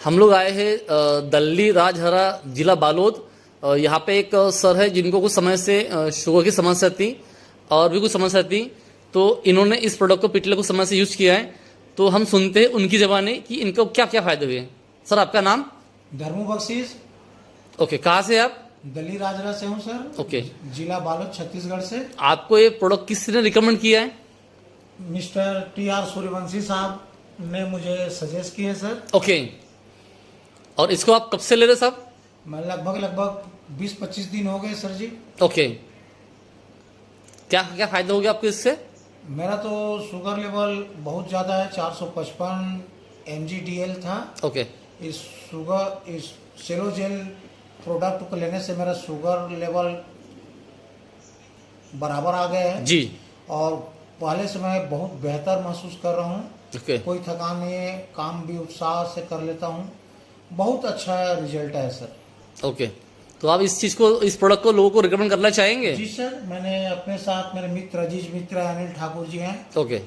हम लोग आए हैं दल्ली राजहरा जिला बालोद। यहाँ पे एक सर है जिनको कुछ समय से शुगर की समस्या थी और भी कुछ समस्या थी, तो इन्होंने इस प्रोडक्ट को पिछले कुछ समय से यूज किया है। तो हम सुनते हैं उनकी ज़बानी कि इनको क्या क्या फायदे हुए। सर आपका नाम? धर्मू बख्शीश। ओके, कहाँ से आप? दल्ली राजहरा से हूँ सर। ओके, जिला बालोद छत्तीसगढ़ से। आपको ये प्रोडक्ट किसने रिकमेंड किया है? Mister TR. सूर्यवंशी साहब ने मुझे सजेस्ट किए सर। ओके, और इसको आप कब से ले रहे साहब? मैं लगभग 20-25 दिन हो गए सर जी। ओके, क्या क्या फायदा हो गया आपको इससे? मेरा तो शुगर लेवल बहुत ज़्यादा है, 455 mg/dl था। ओके, इस सेलोजेल प्रोडक्ट को लेने से मेरा शुगर लेवल बराबर आ गया है जी। और पहले से मैं बहुत बेहतर महसूस कर रहा हूँ। ओके, कोई थकान नहीं है, काम भी उत्साह से कर लेता हूँ। बहुत अच्छा रिजल्ट है सर। ओके, तो आप इस चीज़ को, इस प्रोडक्ट को लोगों को रिकमेंड करना चाहेंगे? जी सर, मैंने अपने साथ मेरे मित्र अजीज मित्र अनिल ठाकुर जी हैं, ओके,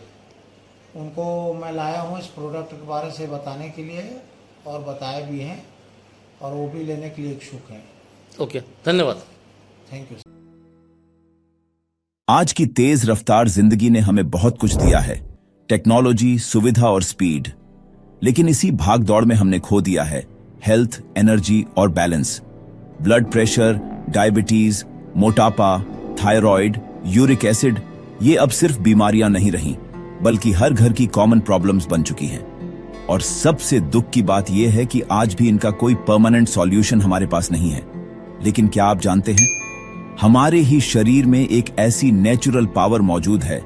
उनको मैं लाया हूँ इस प्रोडक्ट के बारे से बताने के लिए, और बताए भी हैं और वो भी लेने के लिए इच्छुक हैं। ओके, धन्यवाद। Thank you. आज की तेज रफ्तार जिंदगी ने हमें बहुत कुछ दिया है, टेक्नोलॉजी, सुविधा और स्पीड। लेकिन इसी भाग दौड़ में हमने खो दिया है हेल्थ, एनर्जी और बैलेंस। ब्लड प्रेशर, डायबिटीज, मोटापा, थायराइड, यूरिक एसिड, ये अब सिर्फ बीमारियां नहीं रहीं, बल्कि हर घर की कॉमन प्रॉब्लम्स बन चुकी हैं। और सबसे दुख की बात यह है कि आज भी इनका कोई परमानेंट सॉल्यूशन हमारे पास नहीं है। लेकिन क्या आप जानते हैं, हमारे ही शरीर में एक ऐसी नेचुरल पावर मौजूद है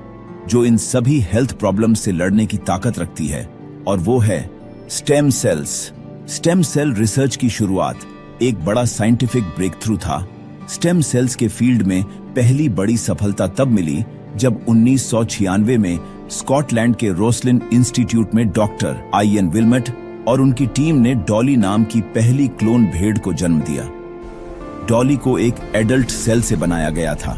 जो इन सभी हेल्थ प्रॉब्लम्स से लड़ने की ताकत रखती है, और वो है stem cells. Stem cell research की शुरुआत एक बड़ा साइंटिफिक ब्रेक थ्रू था। स्टेम सेल्स के फील्ड में पहली बड़ी सफलता तब मिली जब 1996 में स्कॉटलैंड के रोसलिन इंस्टीट्यूट में डॉक्टर आईएन विल्मट और उनकी टीम ने डॉली नाम की पहली क्लोन भेड़ को जन्म दिया। डॉली को एक एडल्ट सेल से बनाया गया था,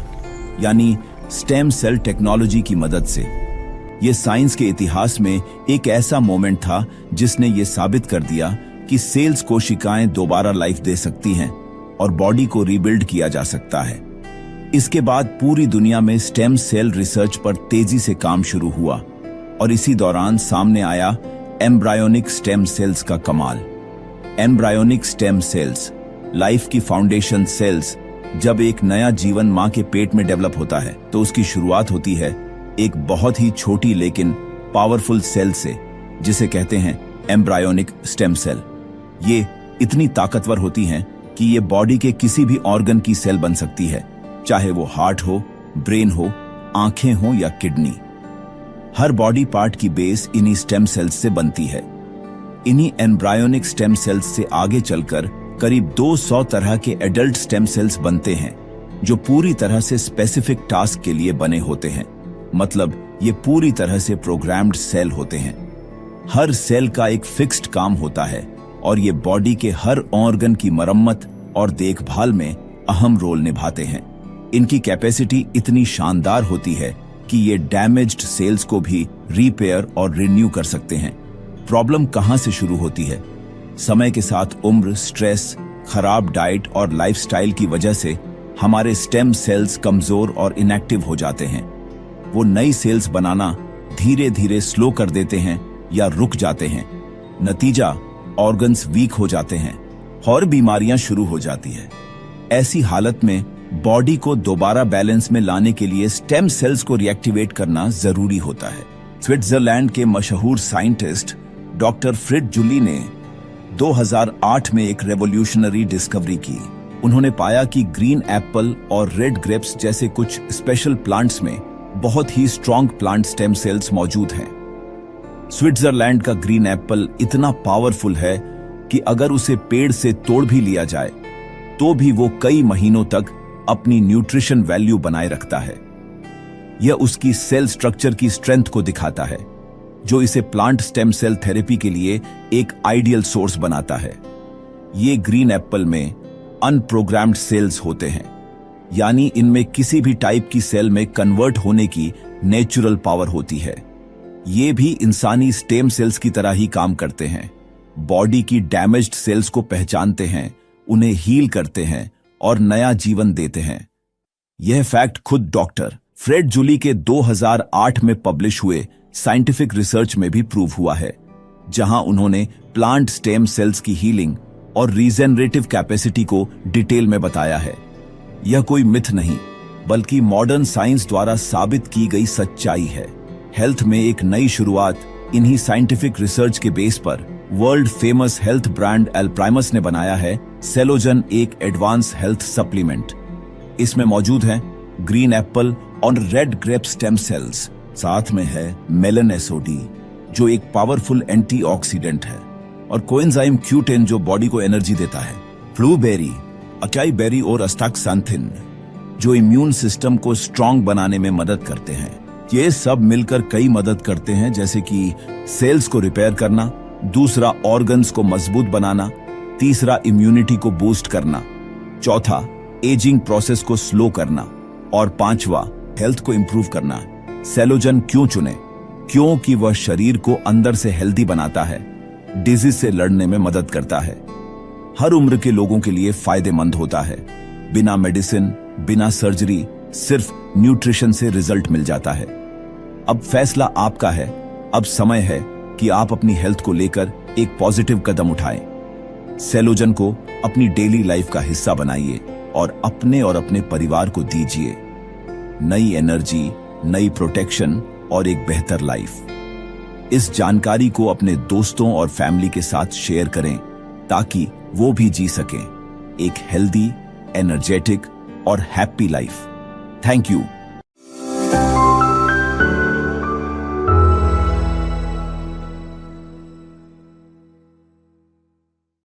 यानी स्टेम सेल टेक्नोलॉजी की मदद से। यह साइंस के इतिहास में एक ऐसा मोमेंट था जिसने ये साबित कर दिया कि सेल्स कोशिकाएं दोबारा लाइफ दे सकती हैं और बॉडी को रीबिल्ड किया जा सकता है। इसके बाद पूरी दुनिया में स्टेम सेल रिसर्च पर तेजी से काम शुरू हुआ, और इसी दौरान सामने आया एम्ब्रायोनिक स्टेम सेल्स का कमाल। एम्ब्रायोनिक स्टेम सेल्स, लाइफ की फाउंडेशन सेल्स। जब एक नया जीवन मां के पेट में डेवलप होता है तो उसकी शुरुआत होती है एक बहुत ही छोटी लेकिन पावरफुल सेल से, जिसे कहते हैं एम्ब्रायोनिक स्टेम सेल। ये इतनी ताकतवर होती हैं कि ये बॉडी के किसी भी ऑर्गन की सेल बन सकती है, चाहे वो हार्ट हो, ब्रेन हो, आंखें हो या किडनी। हर बॉडी पार्ट की बेस इन्हीं स्टेम सेल्स से बनती है। इन्हीं एम्ब्रायोनिक स्टेम सेल्स से आगे चलकर करीब 200 तरह के एडल्ट स्टेम सेल्स बनते हैं, जो पूरी तरह से स्पेसिफिक टास्क के लिए बने होते हैं। मतलब ये पूरी तरह से प्रोग्राम्ड सेल होते हैं। हर सेल का एक फिक्स्ड काम होता है और ये बॉडी के हर ऑर्गन की मरम्मत और देखभाल में अहम रोल निभाते हैं। इनकी कैपेसिटी इतनी शानदार होती है कि ये डैमेज्ड सेल्स को भी रिपेयर और रिन्यू कर सकते हैं। प्रॉब्लम कहां से शुरू होती है? समय के साथ उम्र, स्ट्रेस, खराब डाइट और लाइफस्टाइल की वजह से हमारे स्टेम सेल्स कमजोर और इनएक्टिव हो जाते हैं। वो नई सेल्स बनाना धीरे धीरे स्लो कर देते हैं या रुक जाते हैं। नतीजा, ऑर्गन्स वीक हो जाते हैं और बीमारियां शुरू हो जाती है। ऐसी हालत में बॉडी को दोबारा बैलेंस में लाने के लिए स्टेम सेल्स को रिएक्टिवेट करना जरूरी होता है। स्विट्जरलैंड के मशहूर साइंटिस्ट डॉक्टर फ्रिड जुली ने 2008 में एक रेवोल्यूशनरी डिस्कवरी की। उन्होंने पाया कि ग्रीन एप्पल और रेड ग्रेप्स जैसे कुछ स्पेशल प्लांट्स में बहुत ही स्ट्रॉन्ग प्लांट स्टेम सेल्स मौजूद हैं। स्विट्जरलैंड का ग्रीन एप्पल इतना पावरफुल है कि अगर उसे पेड़ से तोड़ भी लिया जाए तो भी वो कई महीनों तक अपनी न्यूट्रिशन वैल्यू बनाए रखता है। यह उसकी सेल स्ट्रक्चर की स्ट्रेंथ को दिखाता है, जो इसे प्लांट स्टेम सेल थेरेपी के लिए एक आइडियल सोर्स बनाता है। ये ग्रीन एप्पल में अनप्रोग्राम्ड सेल्स होते हैं, यानी इनमें किसी भी टाइप की सेल में कन्वर्ट होने की नेचुरल पावर होती है। ये भी इंसानी स्टेम सेल्स की तरह ही काम करते हैं। बॉडी की डैमेज्ड सेल्स को पहचानते हैं, उन्हें हील करते हैं और नया जीवन देते हैं। यह फैक्ट खुद डॉक्टर फ्रेड जूली के 2008 में पब्लिश हुए साइंटिफिक रिसर्च में भी प्रूव हुआ है, जहां उन्होंने प्लांट स्टेम सेल्स की हीलिंग और रीजेनरेटिव कैपेसिटी को डिटेल में बताया है। यह कोई मिथ नहीं, बल्कि मॉडर्न साइंस द्वारा साबित की गई सच्चाई है। हेल्थ में एक नई शुरुआत इन्हीं साइंटिफिक रिसर्च के बेस पर वर्ल्ड फेमस हेल्थ ब्रांड एल्प्राइमस ने बनाया है सेलोजन, एक एडवांस हेल्थ सप्लीमेंट। इसमें मौजूद है ग्रीन एप्पल और रेड ग्रेप स्टेम सेल्स, साथ में है मेलन एसओडी जो एक पावरफुल एंटीऑक्सीडेंट है, और कोएंजाइम Q10 जो बॉडी को एनर्जी देता है, ब्लूबेरी, अकाई बेरी और अस्टाक्सांथिन जो इम्यून सिस्टम को स्ट्रांग बनाने में मदद करते हैं। ये सब मिलकर कई मदद करते हैं, जैसे कि सेल्स को रिपेयर करना, दूसरा ऑर्गन्स को मजबूत बनाना, तीसरा इम्यूनिटी को बूस्ट करना, चौथा एजिंग प्रोसेस को स्लो करना और पांचवा हेल्थ को इंप्रूव करना। सेलोजन क्यों चुने? क्योंकि वह शरीर को अंदर से हेल्दी बनाता है, डिजीज से लड़ने में मदद करता है, हर उम्र के लोगों के लिए फायदेमंद होता है, बिना मेडिसिन, बिना सर्जरी, सिर्फ न्यूट्रिशन से रिजल्ट मिल जाता है। अब फैसला आपका है। अब समय है कि आप अपनी हेल्थ को लेकर एक पॉजिटिव कदम उठाएं। सेलोजन को अपनी डेली लाइफ का हिस्सा बनाइए और अपने परिवार को दीजिए नई एनर्जी, नई प्रोटेक्शन और एक बेहतर लाइफ। इस जानकारी को अपने दोस्तों और फैमिली के साथ शेयर करें ताकि वो भी जी सकें एक हेल्दी, एनर्जेटिक और हैप्पी लाइफ। Thank you.